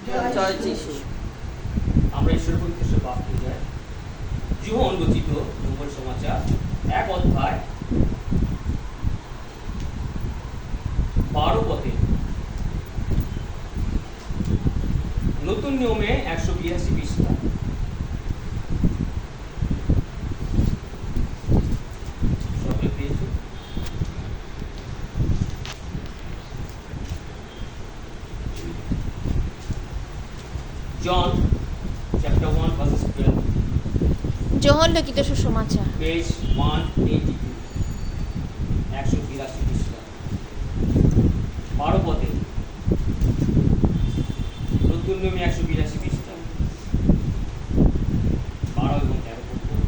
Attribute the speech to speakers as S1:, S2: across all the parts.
S1: জয় যিশু।
S2: আমরা ঈশ্বরের উদ্দেশ্যে বাক্য যাই। যোহন রচিত মঙ্গল সমাচার 1 অধ্যায় 12 পদে। নতুন নিয়মে 182 পৃষ্ঠা। সকলে পেয়েছো? জন chapter 1 verses 12,
S3: যোহন লিখিত সুসমাচার
S2: page 182, 182 পৃষ্ঠা। 12 পদে। নতুন নিয়মে 182 পৃষ্ঠা, 12 এবং 13 পদ।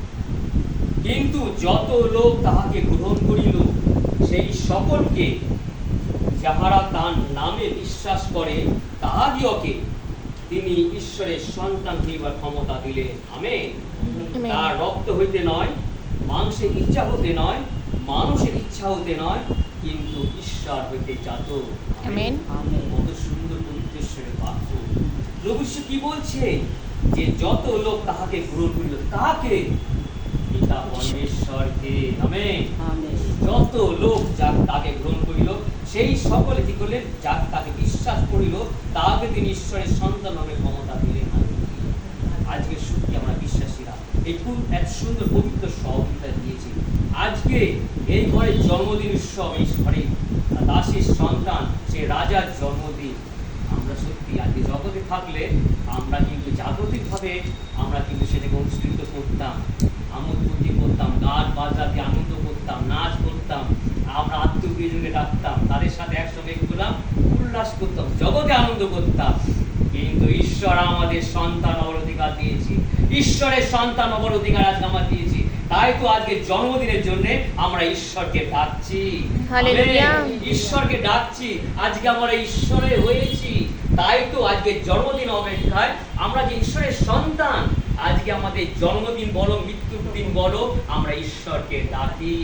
S2: কিন্তু যত লোক তাহাকে গ্রহণ করিল, সেই সকলকে যাহারা তার নামে বিশ্বাস করে তাহাদিওকে তিনি ঈশ্বরের সন্তান হইবার ক্ষমতা দিলেন। আমেন।
S3: আমেন।
S2: তার রক্ত হইতে নয়, মাংসের ইচ্ছা হতে নয়, মানুষের ইচ্ছা হতে নয়, কিন্তু ঈশ্বর হইতে জাত।
S3: আমেন।
S2: কত সুন্দর পবিত্রেশ্বরের বাক্য। প্রভু যীশু কি বলছে? যে যত লোক তাহাকে গ্রহণ করিল, তাহাকে পিতা পরমেশ্বরকে। আমেন। যত লোক তাকে গ্রহণ করিল, সেই সকলে কি করলেন? যাক তাকে বিশ্বাস করিল, তাকে তিনি ঈশ্বরের সন্তান নামে ক্ষমতা দিলেন। আজকে সত্যি আমরা বিশ্বাসীরা এই এত সুন্দর পবিত্র সহযোগিতা দিয়েছি। আজকে এই ঘরে জন্মদিন উৎসব, এই ঘরে দাসের সন্তান, সে রাজার জন্মদিন। আমরা সত্যি আজকে জগতে থাকলে আমরা কিন্তু জাগতিকভাবে আমরা কিন্তু সেটাকে অনুষ্ঠিত করতাম, আমোদ ফুর্তি করতাম, গান বাজনাতে আনন্দ করতাম, নাচ করতাম, আমরা আত্মীয়জনকে ডাকতাম, তাদের সাথে একসঙ্গে করলাম, উল্লাস করতাম, জগতে আনন্দ করতাম। কিন্তু ঈশ্বর আমাদের সন্তান হবার অধিকার দিয়েছি, ঈশ্বরের সন্তান হবার অধিকার আজকে আমরা দিয়েছি। তাই তো আজকে জন্মদিনের জন্য আমরা ঈশ্বরকে ডাকছি।
S3: হালেলুয়া।
S2: ঈশ্বরকে ডাকছি, আজকে আমরা ঈশ্বরের হয়েছি। তাই তো আজকে জন্মদিন অপেক্ষায় আমরা যে ঈশ্বরের সন্তান, আজকে আমাদের জন্মদিন বলো, মৃত্যুর দিন বলো, আমরা ঈশ্বরকে ডাকি।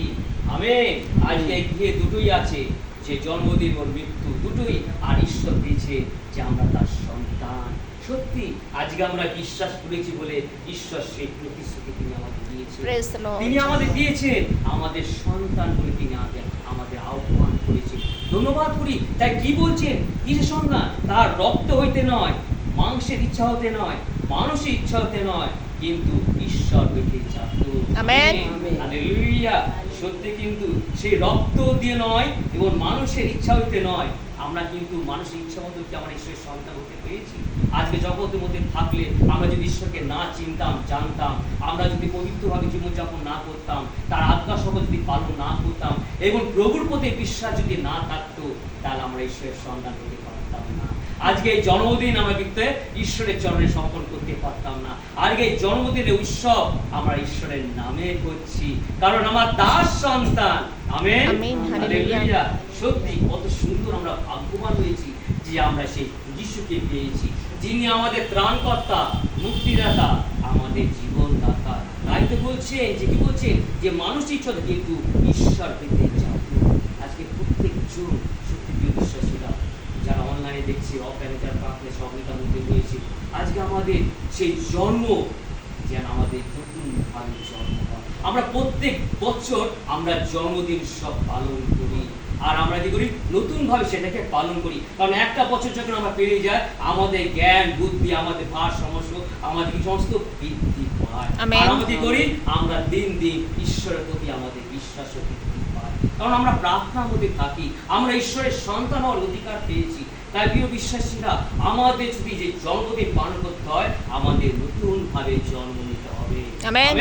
S2: আমেন। আজকে গৃহে দুটোই আছে, যে জন্মদিন ও মৃত্যু দুটোই, আর ঈশ্বর দিয়েছে যে আমরা তার সন্তান। সত্যি আজকে আমরা বিশ্বাস করেছি বলে ঈশ্বর সেই প্রতিশ্রুতি তিনি আমাদের দিয়েছেন।
S3: Praise the Lord.
S2: তিনি আমাদের দিয়েছেন, আমাদের সন্তান বলে তিনি আমাদের আহ্বান করেছেন। ধন্যবাদ করি। তাই কি বলছেন? কিসের সন্তান? তার রক্ত হইতে নয়, মাংসের ইচ্ছা হতে নয়, মানুষের ইচ্ছা হতে নয়, কিন্তু ঈশ্বর হইতে জাত।
S3: আমেন।
S2: হালেলুয়া। সত্যি কিন্তু সেই রক্ত দিয়ে নয় এবং মানুষের ইচ্ছা হইতে নয়, আমরা কিন্তু মানুষের ইচ্ছা মতো কি আমরা ঈশ্বরের সন্তান হতে পেরেছি? আজকে জগতের মধ্যে থাকলে আমরা যদি ঈশ্বরকে না চিনতাম, জানতাম, আমরা যদি পবিত্রভাবে জীবনযাপন না করতাম, তার আজ্ঞা সহ যদি পালন না করতাম এবং প্রভুর প্রতি বিশ্বাস যদি না থাকতো, তাহলে আমরা ঈশ্বরের সন্তান হতে পারতাম না। আজকে এই জন্মদিন আমরা কিন্তু ঈশ্বরের চরণে সমর্পণ করতে পারতাম না। আজকে এই জন্মদিনের উৎসব আমরা ঈশ্বরের নামে করছি, কারণ আমার দাস সন্তান। আমেন।
S3: আমেন।
S2: হালেলুয়া। সত্যি কত সুন্দর আমরা ভাগ্যবান হয়েছি যে আমরা সেই যিশুকে পেয়েছি, যিনি আমাদের ত্রাণকর্তা, মুক্তিদাতা, আমাদের জীবনদাতা। তাই তো বলছেন যে কি বলছেন? যে মানুষ ইচ্ছা কিন্তু ঈশ্বর পেতে যাও। আজকে প্রত্যেকজন সত্যি প্রিয় বিশ্বাসীরা, যারা অনলাইনে দেখছি, অফলাইনে যারা প্রার্থনা সহযোগিতার মধ্যে রয়েছে, আজকে আমাদের সেই জন্ম যেন আমাদের নতুনভাবে জন্ম হয়। আমরা প্রত্যেক বছর আমরা জন্মদিন সব পালন করি, আর আমরা কি করি? নতুনভাবে সেটাকে পালন করি। কারণ একটা বছর যখন আমরা পেরিয়ে যায়, আমাদের জ্ঞান বুদ্ধি, আমাদের ভারসাম্য, আমাদের সমস্ত বৃদ্ধি পায়। আর আমরা কি করি? আমরা দিন দিন ঈশ্বরের প্রতি আমাদের বিশ্বাস বৃদ্ধি পায়, কারণ আমরা প্রার্থনার মধ্যে থাকি, আমরা ঈশ্বরের সন্তান হওয়ার অধিকার পেয়েছি। তাই প্রিয় বিশ্বাসীরা, আমাদের যদি যে জন্মদিন পালন করতে হয়, আমাদের নতুনভাবে জন্ম নিতে হবে।
S3: আমেন।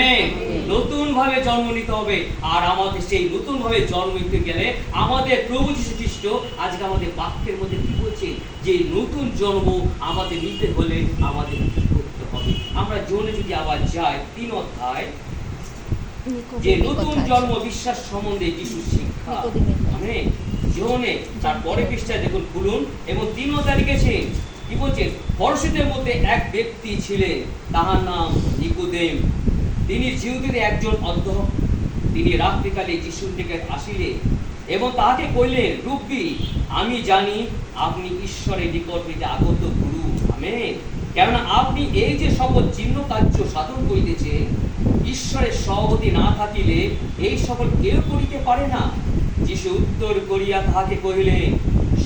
S2: নতুন ভাবে জন্ম নিতে হবে। আর আমাদের সেই নতুন ভাবে জন্ম নিতে গেলে আমাদের প্রভু যীশু খ্রিস্ট আজকে আমাদের বাক্যের মধ্যে কি বলছে? যে নতুন জন্ম আমাদের নিতে হলে আমাদের কি করতে হবে? আমরা জোনে যদি আবার যাই 3 অধ্যায়, যে নতুন জন্ম বিশ্বাস সম্বন্ধে যিশুর শিক্ষা। আমেন। জোনে তার পরে পৃষ্ঠায় দেখুন, খুলুন এবং 3 অধ্যায় লিখেছেন। কি বলছেন? ফরিসীদের মধ্যে এক ব্যক্তি ছিলেন, তাহার নাম নিকোদেম। তিনি জিহুদীদের একজন অধ্যক্ষ। তিনি রাত্রিকালে যিশুর দিকে আসিলেন এবং তাহাকে কইলেন, রব্বী, আমি জানি আপনি ঈশ্বরের নিকট হইতে আগত গুরু। আমেন। কেননা আপনি এই যে সকল চিহ্ন কার্য সাধন করিতেছেন, ঈশ্বরের সহমতি না থাকিলে এই সকল কেউ করিতে পারে না। যিশু উত্তর করিয়া তাহাকে কহিলেন,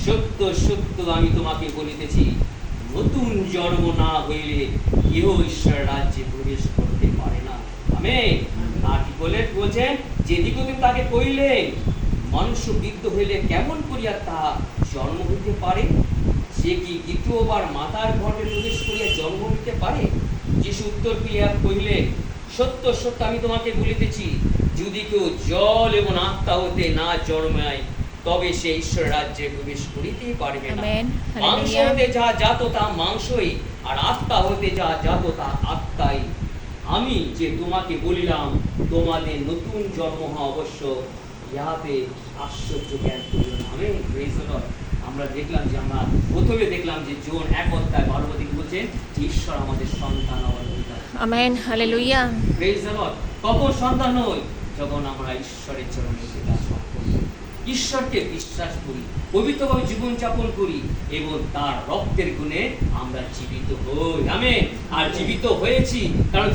S2: সত্য সত্য আমি তোমাকে বলিতেছি, নতুন জন্ম না হইলে কেউ ঈশ্বর রাজ্যে প্রবেশ করতে পারে না। আমেন। আর কি বলছেন যে নিকোদিম তাকে কহিলেন, মনুষ্য বৃদ্ধ হইলে কেমন করিয়া তাহা জন্ম হইতে পারে? সে কি দ্বিতীয়বার মাতার গর্ভে প্রবেশ করিয়া জন্ম হইতে পারে? যিশু উত্তর করিয়া কহিলেন, সত্য সত্য আমি তোমাকে বলিতেছি, যদি কেউ জল এবং আত্মা হইতে না জন্মায় তবে সে ঈশ্বর রাজ্যে প্রবেশ করিতেই পারবে না।
S3: আমেন।
S2: মাংস
S3: হালেলুয়া।
S2: হতে যা জাত তা মাংসই, আর আত্মা হতে যা জাত তা আত্মাই। আমি যে তোমাকে বলিলাম তোমাদের নতুন জন্ম হওয়া অবশ্য, ইহাতে আশ্চর্য জ্ঞান করিও না। আমেন। Praise the Lord. আমরা দেখলাম যে আমরা প্রথমে দেখলাম যে জোন 1:12 বলছেন যে ঈশ্বর আমাদের সন্তান হওয়ার অধিকার।
S3: Amen. Hallelujah.
S2: Praise the Lord. কখন সন্তান হই? যখন আমরা ঈশ্বরের চরণে সেটা সমর্পণ করি, ঈশ্বরকে বিশ্বাস করি, পবিত্রভাবে জীবনযাপন করি এবং তার রক্তের গুণে আমরা জীবিত হই। আমেন। আর জীবিত হয়েছি কারণ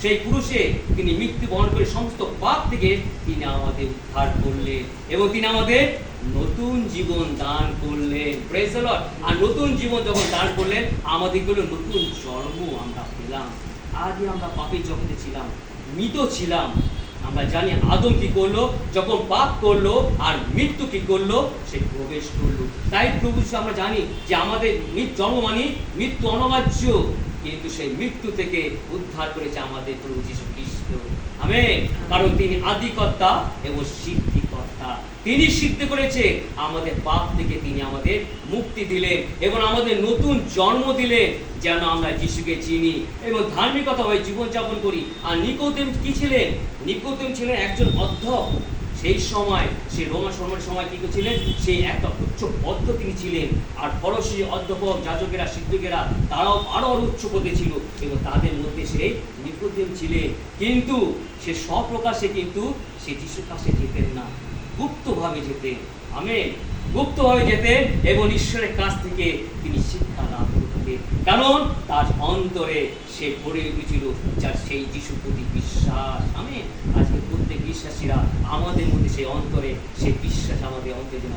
S2: সেই পুরুষে তিনি মৃত্যুবরণ করে সমস্ত পাপ থেকে তিনি আমাদের উদ্ধার করলেন এবং তিনি আমাদের নতুন জীবন দান করলেন। Praise the Lord. আর নতুন জীবন যখন দান করলেন আমাদের গুলো নতুন জন্ম আমরা পেলাম। আগে আমরা পাপের জগতে ছিলাম, মৃত ছিলাম। আমরা জানি আদম কি করলো, যখন পাপ করলো আর মৃত্যু কি করলো, সে প্রবেশ করলো। তাই প্রভু আমরা জানি যে আমাদের জন্ম মানে মৃত্যু অনিবার্য, কিন্তু সেই মৃত্যু থেকে উদ্ধার করেছে আমাদের প্রভু যীশু খ্রিস্ট। আমেন। কারণ তিনি আদিকর্তা এবং সিদ্ধিকর্তা। তিনি সিদ্ধ করেছে আমাদের পাপ থেকে, তিনি আমাদের মুক্তি দিলেন এবং আমাদের নতুন জন্ম দিলেন যেন আমরা যিশুকে চিনি এবং ধার্মিকতা হয়ে জীবনযাপন করি। আর নিকোদেম কি ছিলেন? নিকোদেম ছিলেন একজন অধ্যক্ষ। সেই সময় সে রোমা সম্রাটের সময় কি ছিলেন? সেই একটা উচ্চ পদ তিনি ছিলেন। আর ফরসি অধ্যাপক, যাজকেরা, সিদ্ধকেরা তারাও আরো উচ্চ পদে ছিল এবং তাদের মধ্যে সেই নিকোদেম ছিলেন। কিন্তু সে স্বপ্রকাশে কিন্তু সে যিশুর কাছে যেতেন না, গুপ্তভাবে যেতেন। আমেন। গুপ্তভাবে যেতেন এবং ঈশ্বরের কাছ থেকে তিনি শিক্ষা লাভ করতেন, কারণ তার অন্তরে সে ভরে উঠেছিল যার সেই যিশুর প্রতি বিশ্বাস। আমেন। আজকে প্রত্যেক বিশ্বাসীরা আমাদের মধ্যে সেই অন্তরে সেই বিশ্বাস আমাদের অন্তরে যেন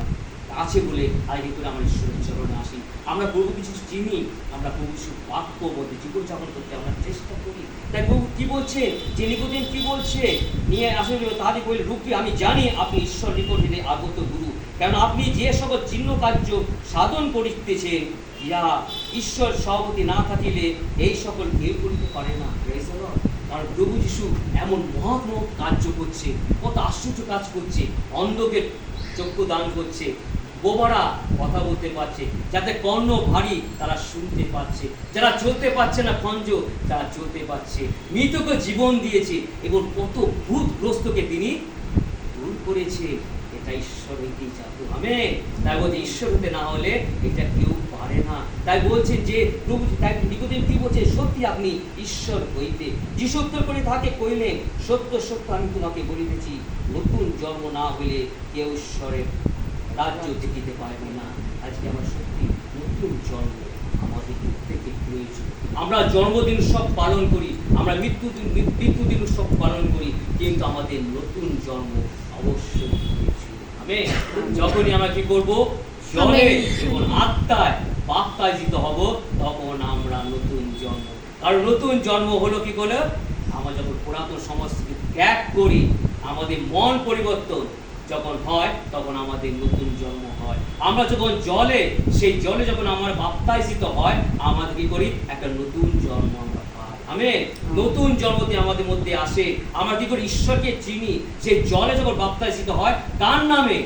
S2: আছে বলে আজকে করে আমরা ঈশ্বরের চরণে আসি। আমরা প্রভু কিছু চিনি, আমরা প্রভু বাক্য মধ্যে জীবনযাপন করতে আমরা চেষ্টা করি। তাই প্রভু কি বলছে যে নিকোদেম কি বলছে নিয়ে আসলে তাদের বলে, রূপী আমি জানি আপনি ঈশ্বর নিকট হইতে আগত গুরু, কারণ আপনি যে সকল চিহ্ন কার্য সাধন করিতেছেন ইহা ঈশ্বর সহমতি না থাকিলে এই সকল কেউ করিতে পারে না। Praise the Lord. কারণ প্রভু যীশু এমন মহৎ মহৎ কার্য করছে, কত আশ্চর্য কাজ করছে। অন্ধকে চক্ষু দান করছে, বোবারা কথা বলতে পারছে, যাতে কর্ণ ভারী তারা শুনতে পাচ্ছে, যারা চলতে পারছে না খঞ্জ তারা চলতে পারছে, মৃতকে জীবন দিয়েছে এবং কত ভূতগ্রস্তকে তিনি দূর করেছে। এটা ঈশ্বর হইতেই জাত। আমেন। তাই বলছে ঈশ্বর হতে না হলে এটা কেউ পারে না। তাই বলছেন যে প্রভু, তাই নিকোদেম কি বলছে, সত্যি আপনি ঈশ্বর হইতে। যিশু উত্তর করে তাকে কইলেন, সত্য সত্য আমি তোমাকে বলিতেছি, নতুন জন্ম না হইলে কেউ ঈশ্বরের রাজ্য দেখিতে পারবে না। আজকে আমার সত্যি নতুন জন্ম আমাদের প্রত্যেকে প্রয়োজন। আমরা জন্মদিন সব পালন করি, আমরা মৃত্যুদিন সব পালন করি, কিন্তু আমাদের নতুন জন্ম অবশ্যই প্রয়োজন। আমেন। যখনই আমরা কি করব, জলে এবং আত্মায় বাপ্তায়িত হব, তখন আমরা নতুন জন্ম। কারণ নতুন জন্ম হলো কি করে, আমরা যখন পুরাতন সংস্কৃতি ত্যাগ করি, আমাদের মন পরিবর্তন যখন হয়, তখন আমাদের নতুন জন্ম হয়। আমরা যখন জলে, সেই জলে যখন আমরা বাপ্তায়িত হয়, আমাদের কি করি, একটা নতুন জন্ম আমরা পাই। আমেন। নতুন জন্মতে আমাদের মধ্যে আসে। আমরা কি করি, ঈশ্বরকে চিনি। সেই জলে যখন বাপ্তায়িত হয়, কার নামে?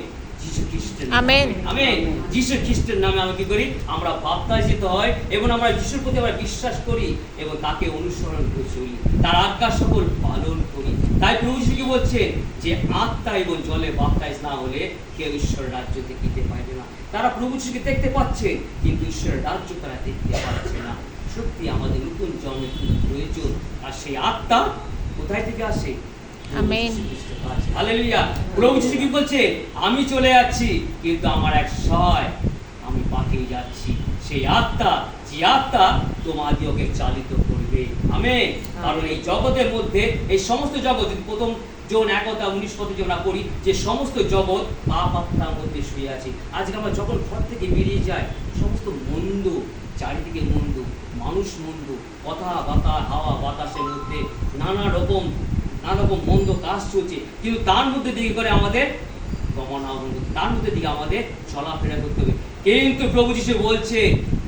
S2: যীশু খ্রিস্টের নামে।
S3: আমেন।
S2: আমেন। যীশু খ্রিস্টের নামে আমরা কি করি, আমরা বাপ্তায়িত হই এবং আমরা যীশুর প্রতি আমরা বিশ্বাস করি এবং তাকে অনুসরণ করে চলি, তার আজ্ঞা সকল পালন করি। তাই প্রভু যীশু কি বলছেন যে আত্মা এবং জলে বাপ্তাইজ না হলে কেউ ঈশ্বরের রাজ্য দেখিতে পাইবে না। তারা প্রভু যীশুকে দেখতে পাচ্ছে কিন্তু ঈশ্বরের রাজ্য তারা দেখতে পাচ্ছে না। সত্যি আমাদের নতুন জন্মের প্রয়োজন। আর সেই আত্মা কোথায় থেকে আসে?
S3: আমেন।
S2: হালেলুয়া। প্রভু যীশু কি বলছে, আমি চলে যাচ্ছি কিন্তু আমার এক সহায় আমি পাঠিয়ে যাচ্ছি। সেই আত্মা, যে আত্মা তোমাদিওকে চালিত করবে। আমেন। কারণ এই জগতের মধ্যে এই সমস্ত জগৎ, যদি প্রথম জন 1:19 যে আমরা পড়ি, যে সমস্ত জগৎ পাপ আত্মার মধ্যে শুয়ে আছে। আজকে আমরা যখন ঘর থেকে বেরিয়ে যাই, সমস্ত মন্দ, চারিদিকে মন্দ, মানুষ মন্দ, কথাবার্তা, হাওয়া বাতাসের মধ্যে নানা রকম মন্দ কাজ চলছে, কিন্তু তার মধ্যে দিকে করে আমাদের গমনাগমন, তার মধ্যে দিকে আমাদের চলাফেরা করতে হবে। কিন্তু প্রভু যিশু বলছে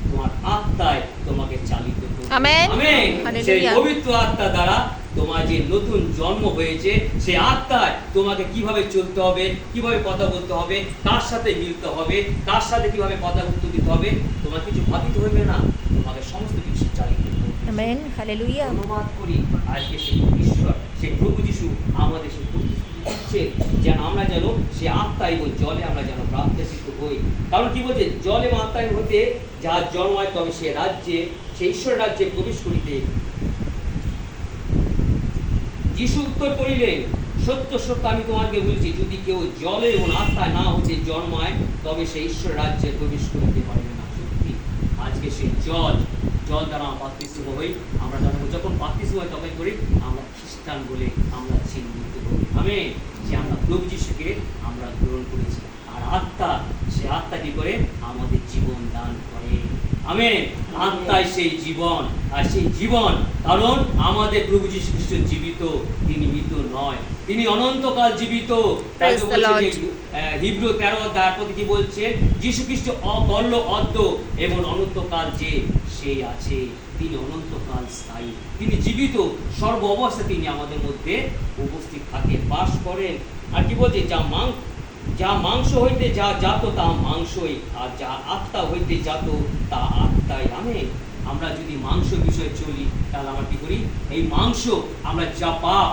S2: তোমার আত্মায় তোমাকে চালিত করবে।
S3: আমেন।
S2: আমেন। সেই
S3: হালেলুয়া।
S2: পবিত্র আত্মা দ্বারা তোমার যে নতুন জন্ম হয়েছে, সেই আত্মায় তোমাকে কিভাবে চলতে হবে, কিভাবে কথা বলতে হবে, কার সাথে মিলতে হবে, কার সাথে কিভাবে কথা উত্তর দিতে হবে, তোমার কিছু ভাবিতে হবে না, তোমাকে সমস্ত কিছু চালিত করবে।
S3: আমেন। হালেলুয়া।
S2: ধন্যবাদ করি আজকে সেই ঈশ্বর, সেই প্রভু যিশু আমাদের সেই প্রতিশ্রুতি দিচ্ছে যেন আমরা যেন সে আত্মা এবং জলে আমরা যেন প্রাপ্তিসিদ্ধ হই। কারণ কি বলছে, জল এবং আত্মায় হতে যার জন্ম হয় তবে সে রাজ্যে, সেই ঈশ্বর রাজ্যে প্রবেশ করিতে। যিশু উত্তর করিলেন, সত্য সত্য আমি তোমাকে বলছি, যদি কেউ জলে এবং আত্মায় না হতে জন্মায় তবে সে ঈশ্বর রাজ্যে প্রবেশ করিতে পারবে না। সত্যি আজকে সেই জল দ্বারা বাপ্তিস্ম হই, আমরা জানবো যখন বাপ্তিস্ম হয় তবে করি আমরা খ্রিস্টান বলে আমরা চিহ্নিত করি। আমেন। যে আমরা প্রভু যিশুকে আমরা গ্রহণ করেছি, আর আত্মা, সে আত্মা কি করে আমাদের জীবন দান করে। আমেন। আত্মাই সেই জীবন, আর সেই জীবন কারণ আমাদের প্রভু যিশু খ্রিস্ট জীবিত, তিনি মৃত নয়, তিনি অনন্তকাল জীবিত। তাই তো বলছে যে হিব্রু 13 কি বলছে, যিশু খ্রিস্ট অকল্য অদ্য এবং অনন্তকাল যে সে আছে, তিনি অনন্তকাল স্থায়ী, তিনি জীবিত, সর্ব অবস্থা তিনি আমাদের মধ্যে উপস্থিত থাকে, বাস করেন। আর কি বলছে, যা মাংস হইতে যা জাত তা মাংসই, আর যা আত্মা হইতে জাত তা আত্মাই। আমেন। আমরা যদি মাংস বিষয়ে চলি তাহলে আমরা কি করি, এই মাংস আমরা যা পাপ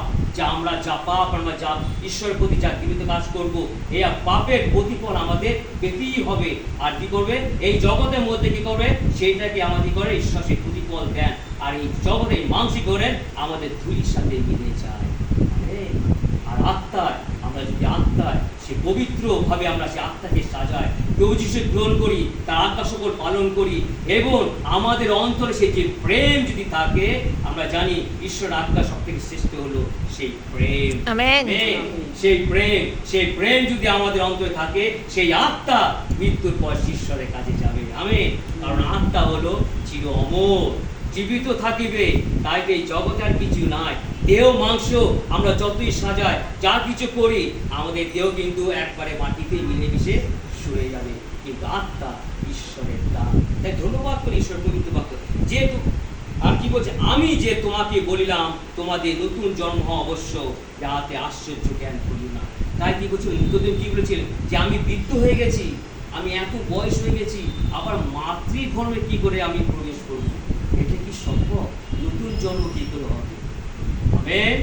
S2: আমরা যা ঈশ্বরের প্রতি যা ঘৃণিত কাজ করব, এই পাপের প্রতিফল আমাদের পেতেই হবে। আর কি করবে, এই জগতের মধ্যে কি করবে, সেইটাকে আমাদের করে ঈশ্বর সেই প্রতিফল দেন। আর এই জগতে এই মাংসিক করেন আমাদের ধুলির সাথে মিলে যায়। আর আত্মার, আমরা যদি আত্মায় সে পবিত্রভাবে আমরা সে আত্মাকে সাজাই, প্রভু যিশু গ্রহণ করি, তার আজ্ঞা সকল পালন করি, এবং আমাদের অন্তরে সেই যে প্রেম যদি থাকে, আমরা জানি ঈশ্বর আজ্ঞা সব থেকে শ্রেষ্ঠ হলো সেই প্রেম।
S3: আমেন।
S2: সেই প্রেম যদি আমাদের অন্তরে থাকে, সেই আত্মা মৃত্যুর পর ঈশ্বরের কাছে যাবে। আমেন। কারণ আত্মা হলো চির অমর, জীবিত থাকিবে, তাই এই জগতে আর কিছু নাই। দেহ মাংস আমরা যতই সাজাই, যা কিছু করি, আমাদের দেহ কিন্তু একবারে মাটিতে মিলেমিশে সরে যাবে, কিন্তু আত্মা ঈশ্বরের দান। তাই ধন্যবাদ করি ঈশ্বর পবিত্র বাক্য। যেহেতু আর কি বলছে, আমি যে তোমাকে বলিলাম তোমাদের নতুন জন্ম হওয়া অবশ্য, যাহাতে আশ্চর্য জ্ঞান করি না। তাই কি বলছে, নিকোদেম কি বলেছিলেন, যে আমি বৃদ্ধ হয়ে গেছি, আমি এত বয়স হয়ে গেছি, আবার মাতৃগর্ভে কি করে আমি প্রবেশ করবো? এটা কি সম্ভব? নতুন জন্ম কি করে হবে? আমেন।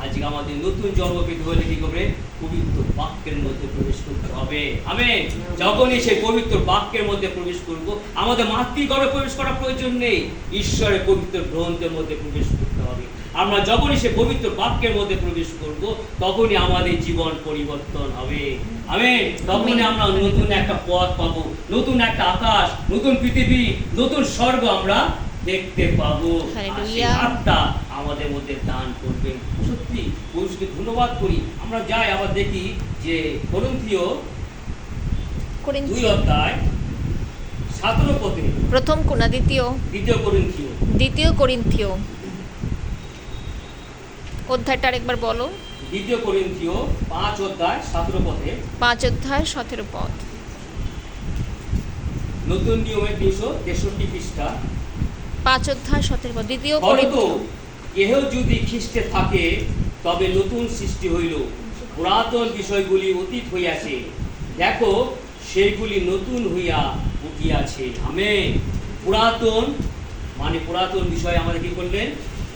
S2: আজকে আমাদের নতুন জন্ম পেতে হলে কি করবে, পবিত্র বাক্যের মধ্যে প্রবেশ করতে হবে। আমেন। যখনই সেই পবিত্র বাক্যের মধ্যে প্রবেশ করব, আমাদের মাতৃগর্ভে প্রবেশ করার প্রয়োজন নেই, ঈশ্বরের পবিত্র গ্রন্থের মধ্যে প্রবেশ করতে হবে। আমরা যখনই সেই পবিত্র বাক্যের মধ্যে প্রবেশ করব, তখনই আমাদের জীবন পরিবর্তন হবে। আমেন। তখনই আমরা নতুন একটা পথ পাবো, নতুন একটা আকাশ, নতুন পৃথিবী, নতুন স্বর্গ আমরা দেখতে পাবো। আত্মা আমাদের মধ্যে দান করবে। সত্যি পুরুষকে ধন্যবাদ করি। আমরা যাই আবার দেখি যে করিন্থীয় 2:17
S3: প্রথম কোনা দ্বিতীয় করিন্থীয় অধ্যায়টা আরেকবার বলো।
S2: 2 করিন্থীয় 5:17
S3: 5:17
S2: নতুন নিয়মের 363 পৃষ্ঠা
S3: 5:17 দ্বিতীয়
S2: ফলত
S3: করিন্থীয়।
S2: কেহ যদি খ্রিস্টে থাকে তবে নতুন সৃষ্টি হইল, পুরাতন বিষয়গুলি অতীত হইয়াছে, দেখো সেইগুলি নতুন হইয়া উঠিয়াছে। আমেন। পুরাতন মানে পুরাতন বিষয় আমাদের কি করলেন,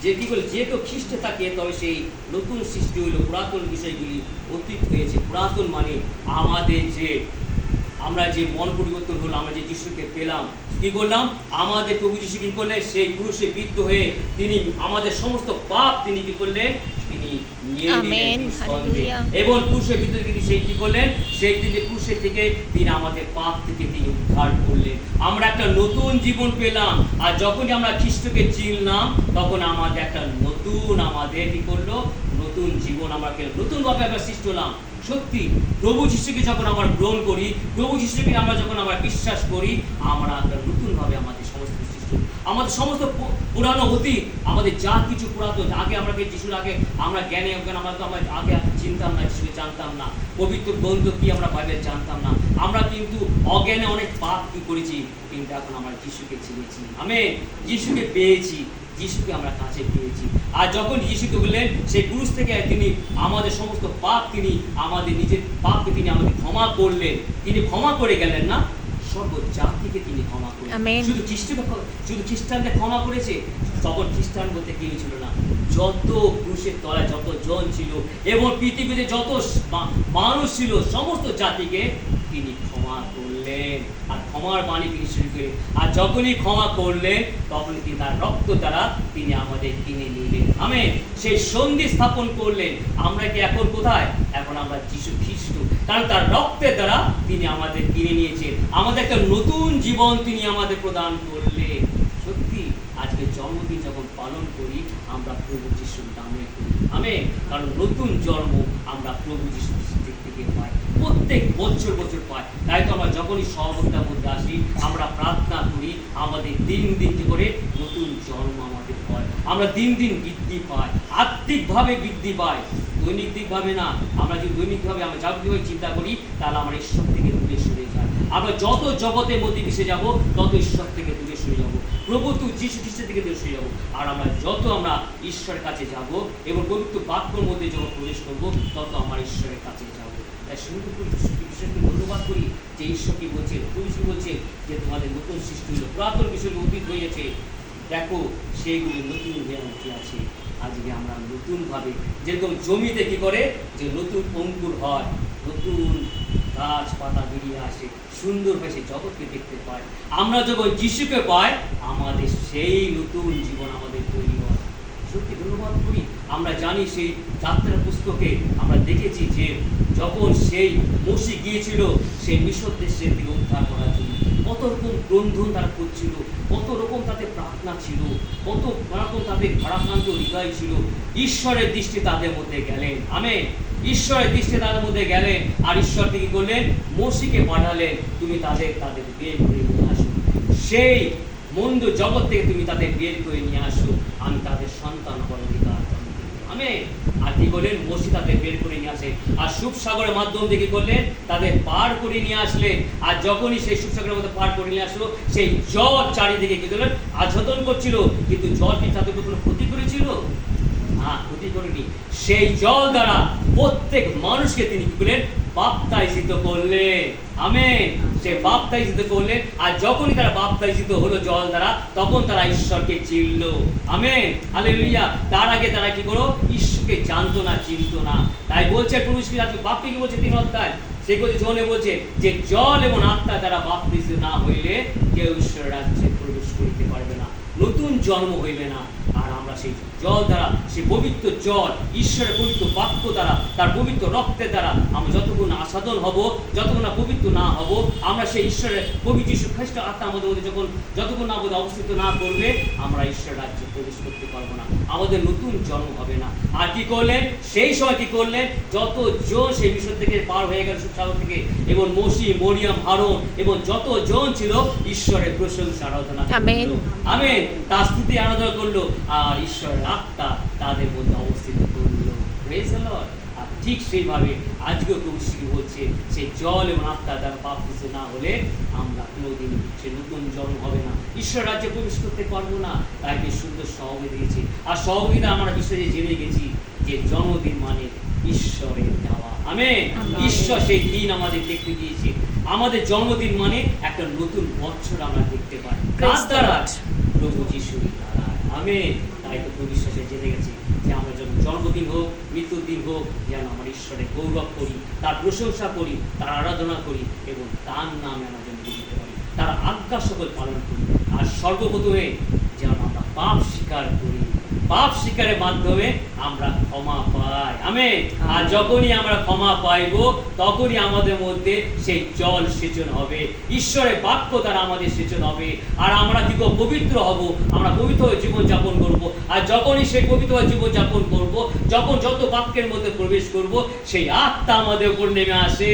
S2: যে কি করলেন, যে কেউ খ্রিস্টে থাকে তবে সেই নতুন সৃষ্টি হইল, পুরাতন বিষয়গুলি অতীত হয়েছে। পুরাতন মানে আমাদের যে আমরা যে মন পরিবর্তন হলো, আমরা যে যিশুকে পেলাম, কি করলাম? আমাদের প্রভু যিশু কি করলেন? সেই ক্রুশে বিদ্ধ হয়ে তিনি আমাদের সমস্ত পাপ তিনি কি করলেন? তিনি নিয়ে নিলেন নিঃসন্দেহে। এবং ক্রুশে বিদ্ধ তিনি সেই কি করলেন? সেই তিনি ক্রুশে থেকে তিনি আমাদের পাপ থেকে তিনি উদ্ধার করলেন। আমরা একটা নতুন জীবন পেলাম। আর যখনই আমরা খ্রিস্টকে চিনলাম, তখন আমাদের একটা নতুন আমাদের কি করলো? নতুন জীবন আমরা পেলাম, নতুনভাবে আমরা সৃষ্টি হলাম। সত্যি প্রভু যিশুকে যখন আমরা গ্রহণ করি, প্রভু যিশুকে আমরা যখন আমরা বিশ্বাস করি, আমরা একটা নতুনভাবে আমাদের সমস্ত সৃষ্টি, আমাদের সমস্ত পুরানো অতীত, আমাদের যা কিছু পুরাতন, আগে আমরা যিশুর আগে আমরা জ্ঞানে অজ্ঞান, আমরা তো আমরা আগে চিনতাম না, যিশুকে জানতাম না, পবিত্র গ্রন্থ কি আমরা বাইবেল জানতাম না, আমরা কিন্তু অজ্ঞানে অনেক পাপ কি করেছি, কিন্তু এখন আমরা যিশুকে চিনেছি, আমেন, যিশুকে পেয়েছি, যিশুকে আমরা কাছে পেয়েছি। আর যখন যিশুকে বললেন, সেই ক্রুশ থেকে তিনি আমাদের সমস্ত পাপ, তিনি আমাদের নিজের পাপকে তিনি আমাদের ক্ষমা করলেন, তিনি ক্ষমা করে গেলেন না, সর্ব জাতিকে তিনি ক্ষমা করলেন। শুধু খ্রিস্টানদের ক্ষমা করেছে, তখন খ্রিস্টান বলতে কেউ ছিল না, যত ক্রুশের তলায় যত জন ছিল এবং পৃথিবীতে যত মানুষ ছিল, সমস্ত জাতিকে তিনি ক্ষমা করলেন। আর ক্ষমার বাণী তিনি শুরু করে, আর যখনই ক্ষমা করলেন, তখন তিনি তার রক্ত দ্বারা তিনি আমাদের কিনে নিলেন, আমেন, সেই সন্ধি স্থাপন করলেন। আমরা কি এখন কোথায়? এখন আমরা যিশু খ্রিস্ট, কারণ তার রক্তের দ্বারা তিনি আমাদের কিনে নিয়েছেন, আমাদের একটা নতুন জীবন তিনি আমাদের প্রদান করলেন। সত্যি আজকে জন্মদিন যখন পালন করি, আমরা প্রভু যিশুর নামে করি, আমেন, কারণ নতুন জন্ম আমরা প্রভু যিশু থেকে পাই, প্রত্যেক বছর পাই। তাই তো আমরা যখনই সহযোগিতার মধ্যে আসি, আমরা প্রার্থনা করি, আমাদের দিন দিন কি করে নতুন জন্ম আমাদের হয়, আমরা দিন দিন বৃদ্ধি পাই, আত্মিকভাবে বৃদ্ধি পাই, দৈনিকভাবে না। আমরা যদি দৈনিকভাবে আমরা জাগতিকভাবে চিন্তা করি, তাহলে আমরা ঈশ্বর থেকে দূরে সরে যাই। আমরা যত জগতের মধ্যে মিশে যাব, তত ঈশ্বর থেকে দূরে সরে যাব, প্রভু যিশু খ্রিস্টের থেকে দূরে সরে যাব। আর আমরা যত আমরা ঈশ্বরের কাছে যাব এবং পবিত্র বাক্যের মধ্যে যখন প্রবেশ করবো, তত আমরা ঈশ্বরের কাছে যাব। তাই সুন্দর করে ঈশ্বরকে ধন্যবাদ করি যে ঈশ্বর কি বলছে, প্রভু বলছে যে তোমাদের নতুন সৃষ্টি হলো, পুরাতন বিষয় অতীত হয়ে গেছে, দেখো সেইগুলি নতুন হয়ে উঠে আছে। আজকে আমরা নতুনভাবে, যেরকম জমিতে কি করে যে নতুন অঙ্কুর হয়, নতুন গাছপাতা বেরিয়ে আসে, সুন্দরভাবে সেই জগৎকে দেখতে পাই, আমরা যখন যিশুকে পাই, আমাদের সেই নতুন জীবন আমাদের তৈরি হয়। সত্যি ধন্যবাদ করি। আমরা জানি সেই যাত্রা পুস্তকে আমরা দেখেছি যে যখন সেই মসি গিয়েছিল সেই মিশর দেশের দিকে উদ্ধার করার জন্য, কত রকম গ্রন্থন তারা করছিল, কত রকম তাদের প্রার্থনা ছিল, কত রকম তাদের ভারাক্রান্ত হৃদয় ছিল। ঈশ্বরের দৃষ্টি তাদের মধ্যে গেলেন, আমেন, ঈশ্বরের দৃষ্টি তাদের মধ্যে গেলেন। আর ঈশ্বর কি করলেন? মসিকে পাঠালেন, তুমি তাদের বের করে নিয়ে আসো, সেই মন্দ জগৎ থেকে তুমি তাদের বের করে নিয়ে আসো, আমি তাদের সন্তান হওয়ার অধিকার, আমেন। আর কি করলেন? মসি তাদের বের করে নিয়ে আসে, আর সুবসাগরের মাধ্যম থেকে করলেন তাদের পার করে নিয়ে আসলেন। আর যখনই সেই সুবসাগরের মধ্যে পার করে নিয়ে আসলো, সেই জল চারিদিকে কি করলেন? আচ্ছাদন করছিল, কিন্তু জল কি তাদের কোনো ক্ষতি করেছিল? না, ক্ষতি করেনি। সেই জল দ্বারা প্রত্যেক মানুষকে তিনি কি করলেন? বাপ্তাইজিত করলেন, আমেন, সে বাপ্তাইজিত করলেন। আর যখনই তারা বাপ্তাইজিত হলো জল দ্বারা, তখন তারা ঈশ্বরকে চিনল, আমেন, হালেলুয়া। তার আগে তারা কি করো? ঈশ্বরকে জানতো না, চিনতো না। তাই বলছে পুরুষকে বাপ্তি কি বলছে 3 অধ্যায়, সে বলছে জোনে বলছে যে জল এবং আত্মা দ্বারা বাপ্তিস্ম না হইলে কেউ ঈশ্বরের রাজ্যে প্রবেশ করিতে পারবে না, নতুন জন্ম হইবে না। আর আমরা সেই জল দ্বারা, সেই পবিত্র জল, ঈশ্বরের পবিত্র বাক্য দ্বারা, তার পবিত্র রক্তের দ্বারা আমরা যতক্ষণ আস্বাদন হব, যতক্ষণ না পবিত্র না হব, আমরা সেই ঈশ্বরের পবিত্র যীশু খ্রিস্ট আত্মা আমাদের মধ্যে যতক্ষণ না আমাদের অবস্থিত না করবে, আমরা ঈশ্বরের রাজ্যে প্রবেশ করতে পারবো না, আমাদের নতুন জন্ম হবে না। আর কি করলেন? সেই সময় কি করলেন? যতজন সেই মিশর থেকে পার হয়ে গেল, সুবসাগর থেকে, এবং মসি, মরিয়ম, হারুন এবং যতজন ছিল, ঈশ্বরের প্রশংসা আরাধনা, আমেন, আমেন, তার স্তুতি আরাধনা করলো, আর ঈশ্বরের আত্মা তাদের মধ্যে অবস্থিত করলো। Praise the Lord. আর ঠিক সেইভাবে আজকেও প্রভু শ্রী বলছে, সেই জল এবং আত্মা দ্বারা বাপ্তিস্ম না হলে আমরা কোনোদিন সে নতুন জন্ম হবে না, ঈশ্বর রাজ্যে প্রবেশ করতে পারবো না। তাই বেশ সুন্দর সহযোগিতা দিয়েছে। আর সহযোগিতা আমরা বিশ্বাসে জেনে গেছি যে জন্মদিন মানে ঈশ্বরের দেওয়া, আমেন, ঈশ্বর সেই দিন আমাদের দেখতে দিয়েছে। আমাদের জন্মদিন মানে একটা নতুন বছর আমরা দেখতে পাই, কার দ্বারা? প্রভু যিশুর দ্বারা, আমেন। তাই তো বিশ্বাসে জেনে গেছি যে আমরা যখন জন্মদিন হোক, মৃত্যুর দিন হোক, যেন আমার ঈশ্বরের গৌরব করি, তার প্রশংসা করি, তার আরাধনা করি এবং তার নামে আমরা যেন দিতে পারি, তার আজ্ঞা সকল পালন করি। আর সর্বপ্রথমে যেন আমরা পাপ স্বীকার করি, পাপ স্বীকারের মাধ্যমে আমরা ক্ষমা পাই। আমেন। আর যখনই আমরা ক্ষমা পাইব, তখনই আমাদের মধ্যে সেই জল সেচন হবে, ঈশ্বরের বাক্য দ্বারা আমাদের সেচন হবে, আর আমরা কি করব? পবিত্র হব, আমরা পবিত্র হয়ে জীবনযাপন করব। আর যখনই সেই পবিত্র হয়ে জীবনযাপন করব, যখন যত বাক্যের মধ্যে প্রবেশ করব, সেই আত্মা আমাদের উপর নেমে আসে।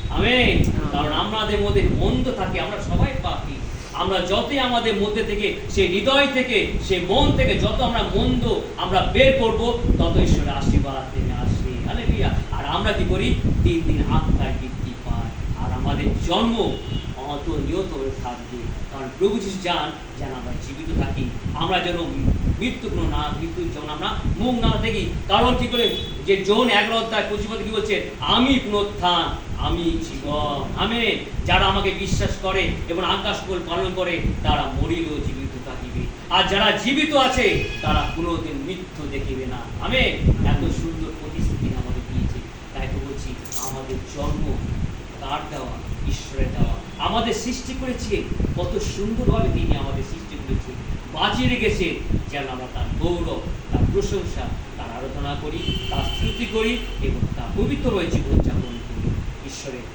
S2: আমেন। কারণ আমাদের মধ্যে মন্দ থাকে, আমরা সবাই পাপী। আমরা যতই আমাদের মধ্যে থেকে, সেই হৃদয় থেকে, সেই মন থেকে যত আমরা মন্দ আমরা বের করব, তত ঈশ্বরের আশীর্বাদ নেমে আসবে। হালেলুয়া। আর আমরা কি করি? দিন দিন আত্মার বৃদ্ধি পাই, আর আমাদের জন্ম অত নিয়ত হয়ে থাকবে। কারণ প্রভু যিশু চান যেন আমরা জীবিত থাকি, আমরা যেন মৃত্যু যেমন আমরা মুখ না দেখি। কারণ কি করে? যে জন 11:25 কি বলছে? আমি পুনরুত্থান, আমি জীবন। আমেন। যারা আমাকে বিশ্বাস করে এবং আজ্ঞা সকল পালন করে, তারা মরিলেও জীবিত থাকিবে, আর যারা জীবিত আছে তারা কোনোদিন মৃত্যু দেখিবে না। আমেন। এত সুন্দর প্রতিশ্রুতি আমাদের দিয়েছে। তাই তো বলছি, আমাদের জন্ম তার দেওয়া, ঈশ্বরের দেওয়া। আমাদের সৃষ্টি করেছে কত সুন্দরভাবে, তিনি আমাদের সৃষ্টি করেছে, বাজিয়ে রেখেছে যেন আমরা তার গৌরব, তার প্রশংসা, তার আরাধনা করি, তার স্তুতি করি এবং তার পবিত্র জীবনযাপন করি। ঈশ্বরের